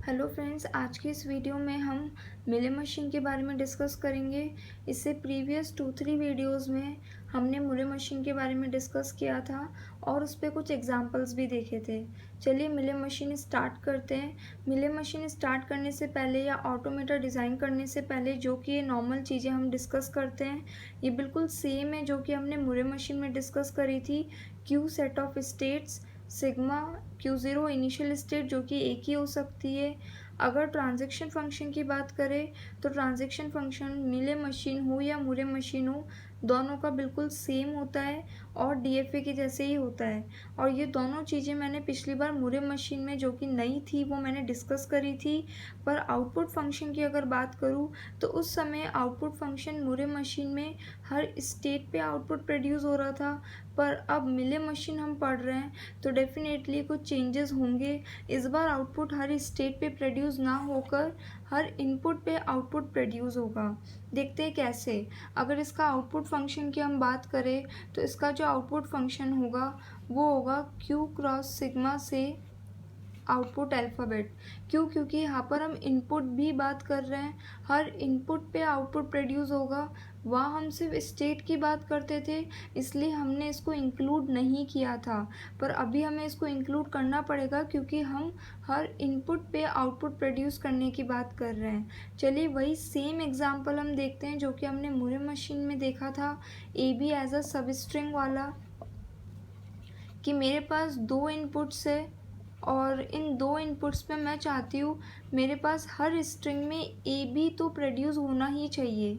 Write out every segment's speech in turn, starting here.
Hello friends, आज की इस वीडियो में हम मिले मशीन के बारे में डिस्कस करेंगे। इससे प्रीवियस 2-3 वीडियोस में हमने मुरे मशीन के बारे में डिस्कस किया था और उस पर कुछ एग्जांपल्स भी देखे थे। चलिए मिले मशीन स्टार्ट करते हैं। मिले मशीन स्टार्ट करने से पहले या ऑटोमेटा डिज़ाइन करने से पहले जो कि ये नॉर्मल चीज़ें हम डिस्कस करते हैं, ये बिल्कुल सेम है जो कि हमने मुरे मशीन में डिस्कस करी थी। Q set of states, sigma Q0 initial state जो कि एक ही हो सकती है। अगर ट्रांजैक्शन फंक्शन की बात करें तो ट्रांजैक्शन फंक्शन मिले मशीन हो या मुरे मशीन हो, दोनों का बिल्कुल सेम होता है और DFA के जैसे ही होता है। और ये दोनों चीज़ें मैंने पिछली बार मुरे मशीन में जो कि नई थी वो मैंने डिस्कस करी थी। पर आउटपुट फंक्शन की अगर बात करूँ तो उस समय आउटपुट फंक्शन मुरे मशीन में हर स्टेट पे आउटपुट प्रोड्यूस हो रहा था, पर अब मिले मशीन हम पढ़ रहे हैं तो डेफिनेटली कुछ चेंजेस होंगे। इस बार आउटपुट हर स्टेट पे प्रोड्यूस ना होकर हर इनपुट पे आउटपुट प्रोड्यूस होगा। देखते हैं कैसे। अगर इसका आउटपुट फंक्शन की हम बात करें तो इसका जो आउटपुट फंक्शन होगा वो होगा Q क्रॉस सिग्मा से आउटपुट अल्फ़ाबेट। क्यों? क्योंकि यहाँ पर हम इनपुट भी बात कर रहे हैं, हर इनपुट पे आउटपुट प्रोड्यूस होगा। वहाँ हम सिर्फ स्टेट की बात करते थे, इसलिए हमने इसको इंक्लूड नहीं किया था, पर अभी हमें इसको इंक्लूड करना पड़ेगा क्योंकि हम हर इनपुट पे आउटपुट प्रोड्यूस करने की बात कर रहे हैं। चलिए वही सेम एग्जांपल हम देखते हैं जो कि हमने मुरे मशीन में देखा था, A B as a substring वाला, कि मेरे पास दो इनपुट्स है और इन दो इनपुट्स पे मैं चाहती हूँ मेरे पास हर स्ट्रिंग में ए बी तो प्रोड्यूस होना ही चाहिए।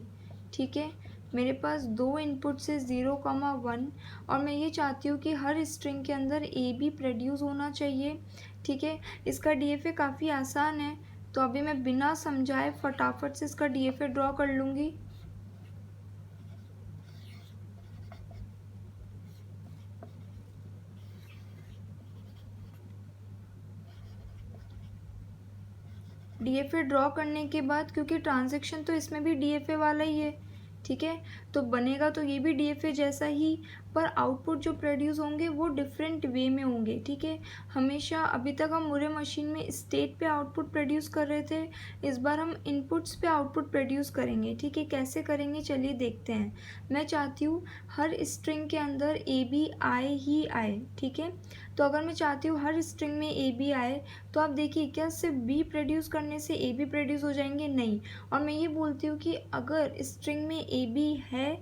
ठीक है, मेरे पास दो इनपुट्स है 0,1 और मैं ये चाहती हूँ कि हर स्ट्रिंग के अंदर ए बी प्रोड्यूस होना चाहिए। ठीक है, इसका DFA काफ़ी आसान है, तो अभी मैं बिना समझाए फटाफट से इसका DFA ड्रॉ कर लूँगी। DFA ड्रॉ करने के बाद, क्योंकि ट्रांजैक्शन तो इसमें भी DFA वाला ही है, ठीक है, तो बनेगा तो ये भी DFA जैसा ही, पर आउटपुट जो प्रोड्यूस होंगे वो डिफरेंट वे में होंगे। ठीक है, हमेशा अभी तक हम मुरे मशीन में स्टेट पे आउटपुट प्रोड्यूस कर रहे थे, इस बार हम इनपुट्स पे आउटपुट प्रोड्यूस करेंगे। ठीक है, कैसे करेंगे चलिए देखते हैं। मैं चाहती हूँ हर स्ट्रिंग के अंदर ए बी आए ही आए। ठीक है, तो अगर मैं चाहती हूँ हर स्ट्रिंग में ए बी आए तो आप देखिए क्या सिर्फ बी प्रोड्यूस करने से ए बी प्रोड्यूस हो जाएंगे? नहीं। और मैं ये बोलती हूँ कि अगर स्ट्रिंग में ए बी है,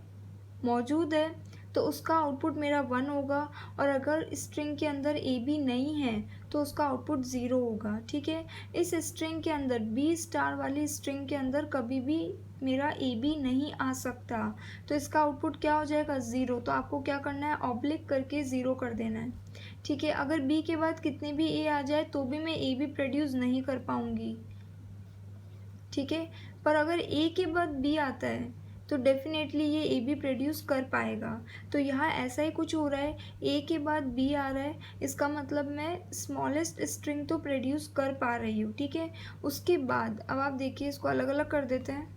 मौजूद है, तो उसका आउटपुट मेरा 1 होगा, और अगर स्ट्रिंग के अंदर ए बी नहीं है तो उसका आउटपुट 0 होगा। ठीक है, इस स्ट्रिंग के अंदर बी स्टार वाली स्ट्रिंग के अंदर कभी भी मेरा ए बी नहीं आ सकता, तो इसका आउटपुट क्या हो जाएगा? 0। तो आपको क्या करना है? ऑब्लिक करके 0 कर देना है। ठीक है, अगर बी के बाद कितने भी ए आ जाए तो भी मैं ए बी प्रोड्यूस नहीं कर पाऊँगी। ठीक है, पर अगर ए के बाद बी आता है तो डेफिनेटली ये ए बी प्रोड्यूस कर पाएगा। तो यहाँ ऐसा ही कुछ हो रहा है, ए के बाद बी आ रहा है, इसका मतलब मैं स्मॉलेस्ट स्ट्रिंग तो प्रोड्यूस कर पा रही हूँ। ठीक है, उसके बाद अब आप देखिए इसको अलग अलग कर देते हैं।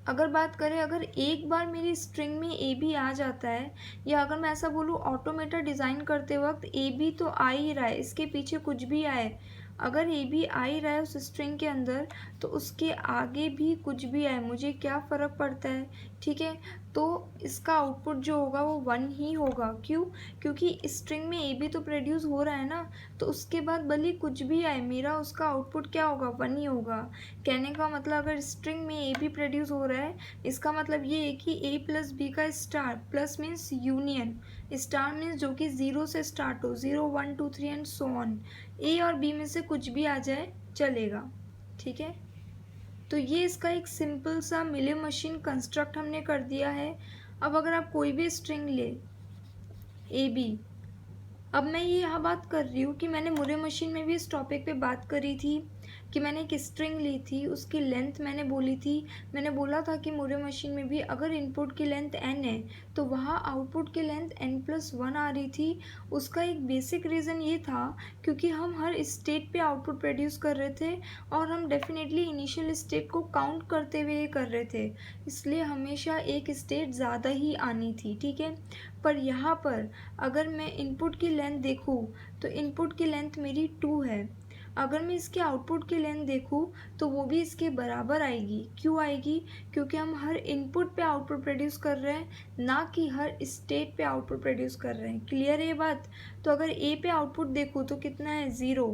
अगर बात करें, अगर एक बार मेरी स्ट्रिंग में ए बी आ जाता है, या अगर मैं ऐसा बोलूँ ऑटोमेटा डिज़ाइन करते वक्त ए बी तो आ ही रहा है, इसके पीछे कुछ भी आए, अगर ए बी आ ही रहा है उस स्ट्रिंग के अंदर तो उसके आगे भी कुछ भी आए, मुझे क्या फ़र्क पड़ता है? ठीक है, तो इसका आउटपुट जो होगा वो 1 ही होगा। क्यों? क्योंकि स्ट्रिंग में ए बी तो प्रोड्यूस हो रहा है ना, तो उसके बाद भले कुछ भी आए मेरा उसका आउटपुट क्या होगा? 1 ही होगा। कहने का मतलब अगर स्ट्रिंग में ए बी प्रोड्यूस हो रहा है, इसका मतलब ये है कि ए प्लस बी का star, plus means union, star means जो कि 0 से स्टार्ट हो, 0 1 2 3 एंड सो ऑन, ए और बी में से कुछ भी आ जाए चलेगा। ठीक है, तो ये इसका एक सिंपल सा मिले मशीन कंस्ट्रक्ट हमने कर दिया है। अब अगर आप कोई भी स्ट्रिंग ले ए बी, अब मैं ये यहाँ बात कर रही हूँ कि मैंने मुरे मशीन में भी इस टॉपिक पे बात करी थी कि मैंने एक स्ट्रिंग ली थी, उसकी लेंथ मैंने बोली थी, मैंने बोला था कि मुरे मशीन में भी अगर इनपुट की लेंथ n है तो वहाँ आउटपुट की लेंथ n+1 आ रही थी। उसका एक बेसिक रीज़न ये था क्योंकि हम हर स्टेट पे आउटपुट प्रोड्यूस कर रहे थे और हम डेफिनेटली इनिशियल स्टेट को काउंट करते हुए कर रहे थे, इसलिए हमेशा एक स्टेट ज़्यादा ही आनी थी। ठीक है, पर यहाँ पर अगर मैं इनपुट की लेंथ देखूँ तो इनपुट की लेंथ मेरी 2 है। अगर मैं इसके आउटपुट की लेंथ देखूँ तो वो भी इसके बराबर आएगी। क्यों आएगी? क्योंकि हम हर इनपुट पे आउटपुट प्रोड्यूस कर रहे हैं, ना कि हर स्टेट पे आउटपुट प्रोड्यूस कर रहे हैं। क्लियर है ये बात? तो अगर ए पे आउटपुट देखूँ तो कितना है 0,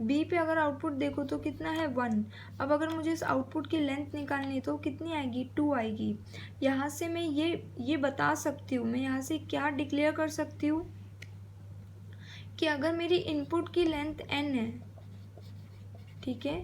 बी पे अगर आउटपुट देखो तो कितना है 1। अब अगर मुझे इस आउटपुट की लेंथ निकालनी है तो कितनी आएगी? 2 आएगी। यहाँ से मैं ये बता सकती हूँ, मैं यहाँ से क्या डिक्लेयर कर सकती हूँ कि अगर मेरी इनपुट की लेंथ n है, ठीक है,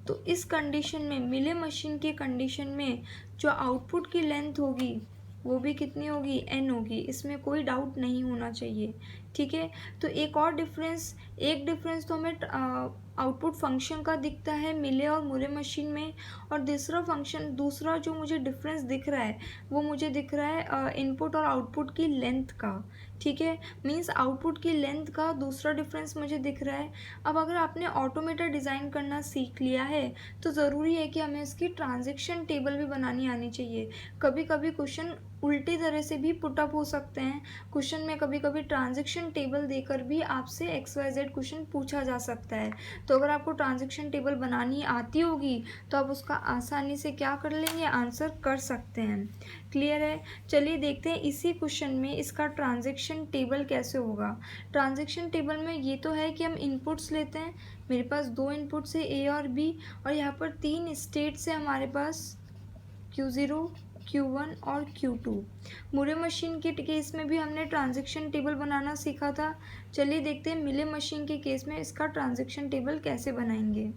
तो इस कंडीशन में, मिले मशीन के कंडीशन में, जो आउटपुट की लेंथ होगी वो भी कितनी होगी? n होगी। इसमें कोई डाउट नहीं होना चाहिए, ठीक है। तो एक डिफरेंस तो हमें आउटपुट फंक्शन का दिखता है मिले और मुरे मशीन में, और दूसरा जो मुझे डिफरेंस दिख रहा है वो मुझे दिख रहा है इनपुट और आउटपुट की लेंथ का, ठीक है। मीन्स आउटपुट की लेंथ का दूसरा डिफरेंस मुझे दिख रहा है। अब अगर आपने ऑटोमेटर डिज़ाइन करना सीख लिया है तो ज़रूरी है कि हमें इसकी ट्रांजैक्शन टेबल भी बनानी आनी चाहिए। कभी कभी क्वेश्चन उल्टी तरह से भी पुटअप हो सकते हैं। क्वेश्चन में कभी कभी ट्रांजैक्शन टेबल देकर भी आपसे XYZ क्वेश्चन पूछा जा सकता है। तो अगर आपको ट्रांजैक्शन टेबल बनानी आती होगी तो आप उसका आसानी से क्या कर लेंगे? आंसर कर सकते हैं। क्लियर है? चलिए देखते हैं इसी क्वेश्चन में इसका ट्रांजैक्शन टेबल कैसे होगा। ट्रांजैक्शन टेबल में ये तो है कि हम इनपुट्स लेते हैं, मेरे पास 2 इनपुट्स है A और B, और यहाँ पर 3 स्टेट्स है हमारे पास, Q0, Q1 और Q2। मुरे मशीन के केस में भी हमने ट्रांजैक्शन टेबल बनाना सीखा था। चलिए देखते हैं मिले मशीन के केस में इसका ट्रांजैक्शन टेबल कैसे बनाएंगे।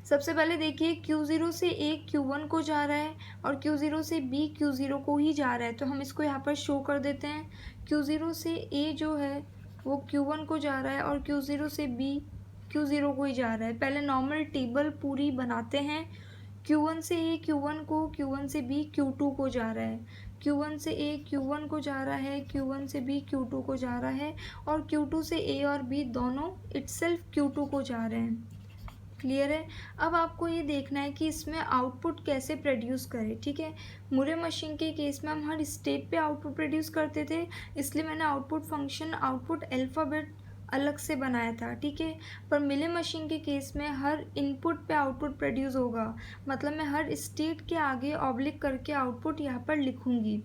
सबसे पहले देखिए Q0 से A Q1 को जा रहा है और Q0 से B Q0 को ही जा रहा है, तो हम इसको यहाँ पर शो कर देते हैं। Q0 से A जो है वो Q1 को जा रहा है और Q0 से B Q0 को ही जा रहा है। पहले नॉर्मल टेबल पूरी बनाते हैं। Q1 से A Q1 को, Q1 से B Q2 को जा रहा है, Q1 से A Q1 को जा रहा है, Q1 से B Q2 को जा रहा है, और Q2 से A और B दोनों इटसेल्फ Q2 को जा रहे हैं। क्लियर है? अब आपको ये देखना है कि इसमें आउटपुट कैसे प्रोड्यूस करें, ठीक है। मुरे मशीन के केस में हम हर स्टेप पे आउटपुट प्रोड्यूस करते थे, इसलिए मैंने आउटपुट फंक्शन, आउटपुट अल्फ़ाबेट अलग से बनाया था, ठीक है। पर मिले मशीन के केस में हर इनपुट पे आउटपुट प्रोड्यूस होगा, मतलब मैं हर स्टेट के आगे ऑब्लिक करके आउटपुट यहाँ पर लिखूँगी।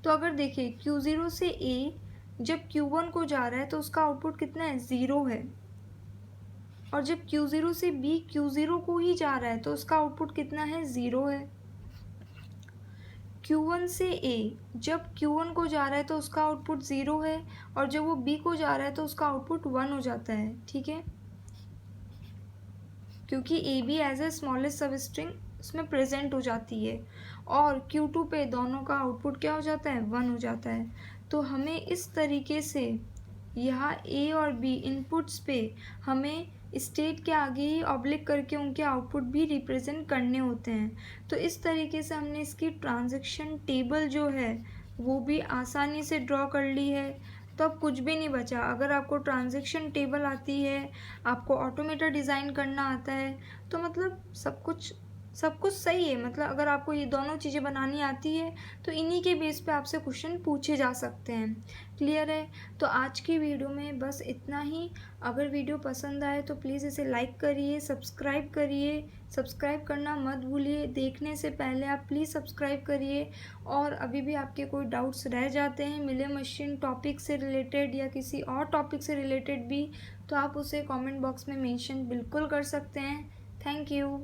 तो अगर देखिए Q0 से A जब Q1 को जा रहा है तो उसका आउटपुट कितना है? 0 है, और जब Q0 से B Q0 को ही जा रहा है तो उसका आउटपुट कितना है? 0 है। Q1 से A जब Q1 को जा रहा है तो उसका आउटपुट 0 है, और जब वो B को जा रहा है तो उसका आउटपुट 1 हो जाता है, ठीक है, क्योंकि A B as a smallest substring उसमें प्रेजेंट हो जाती है, और Q2 पे दोनों का आउटपुट क्या हो जाता है? 1 हो जाता है। तो हमें इस तरीके से यहाँ A और B इनपुट्स पे हमें स्टेट के आगे ही ऑब्लिक करके उनके आउटपुट भी रिप्रेजेंट करने होते हैं। तो इस तरीके से हमने इसकी ट्रांजैक्शन टेबल जो है वो भी आसानी से ड्रॉ कर ली है। तो अब कुछ भी नहीं बचा। अगर आपको ट्रांजैक्शन टेबल आती है, आपको ऑटोमेटर डिज़ाइन करना आता है, तो मतलब सब कुछ सही है। मतलब अगर आपको ये दोनों चीज़ें बनानी आती है तो इन्हीं के बेस पे आपसे क्वेश्चन पूछे जा सकते हैं। क्लियर है? तो आज की वीडियो में बस इतना ही। अगर वीडियो पसंद आए तो प्लीज़ इसे लाइक करिए, सब्सक्राइब करिए, सब्सक्राइब करना मत भूलिए। देखने से पहले आप प्लीज़ सब्सक्राइब करिए, और अभी भी आपके कोई डाउट्स रह जाते हैं मिले मशीन टॉपिक से रिलेटेड या किसी और टॉपिक से रिलेटेड भी, तो आप उसे कमेंट बॉक्स में मेंशन बिल्कुल कर सकते हैं। Thank you.